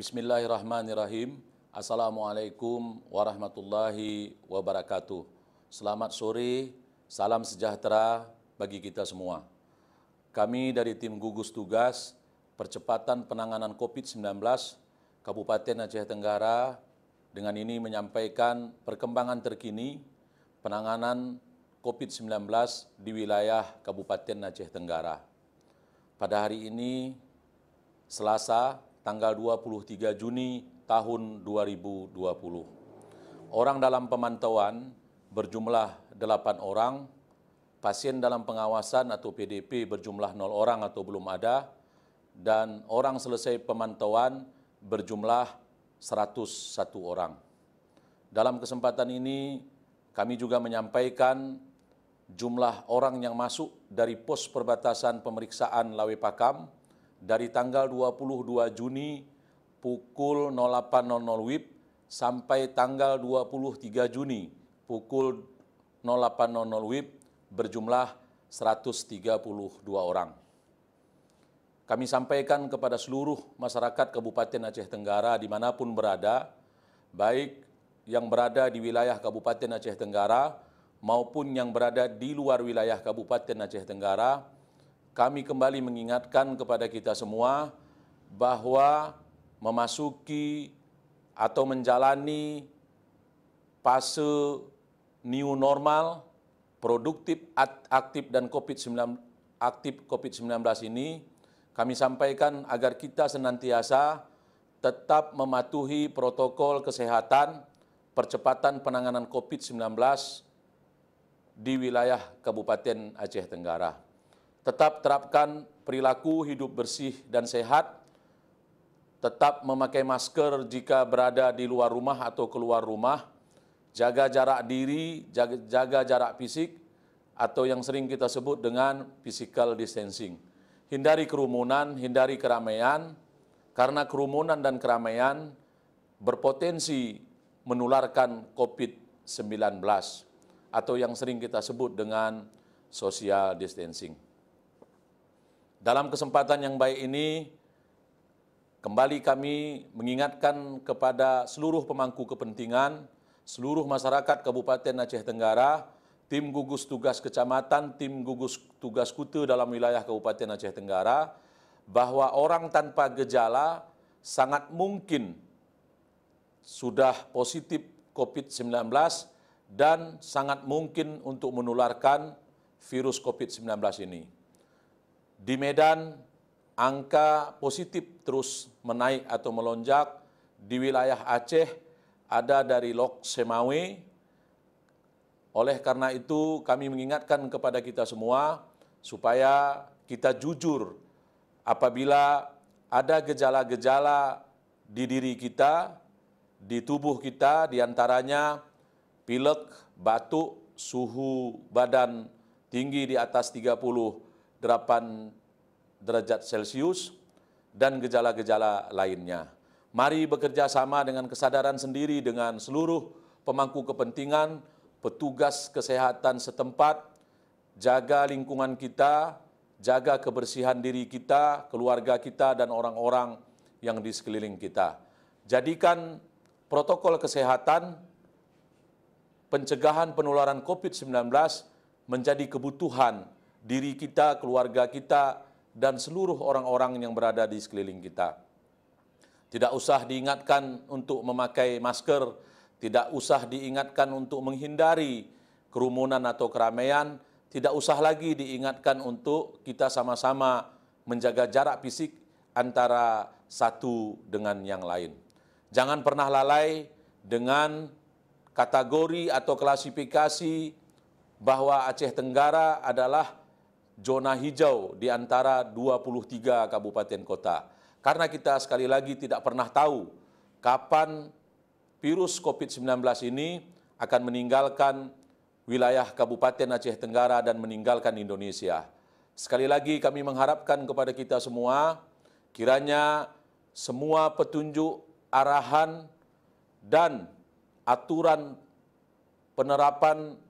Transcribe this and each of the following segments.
Bismillahirrahmanirrahim. Assalamualaikum warahmatullahi wabarakatuh. Selamat sore, salam sejahtera bagi kita semua. Kami dari tim gugus tugas percepatan penanganan COVID-19 Kabupaten Aceh Tenggara dengan ini menyampaikan perkembangan terkini penanganan COVID-19 di wilayah Kabupaten Aceh Tenggara. Pada hari ini, Selasa, tanggal 23 Juni tahun 2020. Orang dalam pemantauan berjumlah 8 orang, pasien dalam pengawasan atau PDP berjumlah 0 orang atau belum ada, dan orang selesai pemantauan berjumlah 101 orang. Dalam kesempatan ini, kami juga menyampaikan jumlah orang yang masuk dari pos perbatasan pemeriksaan Lawe Pakam dari tanggal 22 Juni pukul 08.00 WIB sampai tanggal 23 Juni pukul 08.00 WIB berjumlah 132 orang. Kami sampaikan kepada seluruh masyarakat Kabupaten Aceh Tenggara dimanapun berada, baik yang berada di wilayah Kabupaten Aceh Tenggara maupun yang berada di luar wilayah Kabupaten Aceh Tenggara, kami kembali mengingatkan kepada kita semua bahwa memasuki atau menjalani fase new normal, produktif, aktif dan COVID-19 ini, kami sampaikan agar kita senantiasa tetap mematuhi protokol kesehatan percepatan penanganan COVID-19 di wilayah Kabupaten Aceh Tenggara. Tetap terapkan perilaku hidup bersih dan sehat, tetap memakai masker jika berada di luar rumah atau keluar rumah, jaga jarak diri, jaga jarak fisik, atau yang sering kita sebut dengan physical distancing. Hindari kerumunan, hindari keramaian, karena kerumunan dan keramaian berpotensi menularkan COVID-19, atau yang sering kita sebut dengan social distancing. Dalam kesempatan yang baik ini, kembali kami mengingatkan kepada seluruh pemangku kepentingan, seluruh masyarakat Kabupaten Aceh Tenggara, tim gugus tugas kecamatan, tim gugus tugas kute dalam wilayah Kabupaten Aceh Tenggara, bahwa orang tanpa gejala sangat mungkin sudah positif COVID-19 dan sangat mungkin untuk menularkan virus COVID-19 ini. Di Medan, angka positif terus menaik atau melonjak. Di wilayah Aceh ada dari Lok Semawe. Oleh karena itu, kami mengingatkan kepada kita semua supaya kita jujur apabila ada gejala-gejala di diri kita, di tubuh kita, diantaranya pilek, batuk, suhu badan tinggi di atas 38 derajat Celcius, dan gejala-gejala lainnya. Mari bekerja sama dengan kesadaran sendiri dengan seluruh pemangku kepentingan, petugas kesehatan setempat, jaga lingkungan kita, jaga kebersihan diri kita, keluarga kita, dan orang-orang yang di sekeliling kita. Jadikan protokol kesehatan pencegahan penularan COVID-19 menjadi kebutuhan diri kita, keluarga kita, dan seluruh orang-orang yang berada di sekeliling kita. Tidak usah diingatkan untuk memakai masker, tidak usah diingatkan untuk menghindari kerumunan atau keramaian, tidak usah lagi diingatkan untuk kita sama-sama menjaga jarak fisik antara satu dengan yang lain. Jangan pernah lalai dengan kategori atau klasifikasi bahwa Aceh Tenggara adalah zona hijau di antara 23 kabupaten kota. Karena kita sekali lagi tidak pernah tahu kapan virus COVID-19 ini akan meninggalkan wilayah Kabupaten Aceh Tenggara dan meninggalkan Indonesia. Sekali lagi kami mengharapkan kepada kita semua, kiranya semua petunjuk, arahan, dan aturan penerapan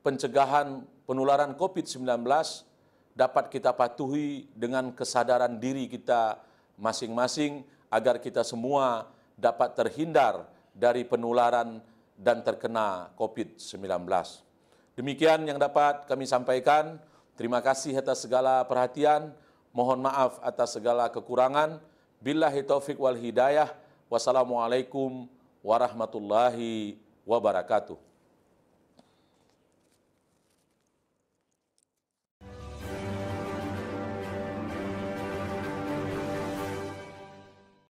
pencegahan penularan COVID-19 dapat kita patuhi dengan kesadaran diri kita masing-masing agar kita semua dapat terhindar dari penularan dan terkena COVID-19. Demikian yang dapat kami sampaikan. Terima kasih atas segala perhatian. Mohon maaf atas segala kekurangan. Billahi taufiq wal hidayah. Wassalamualaikum warahmatullahi wabarakatuh.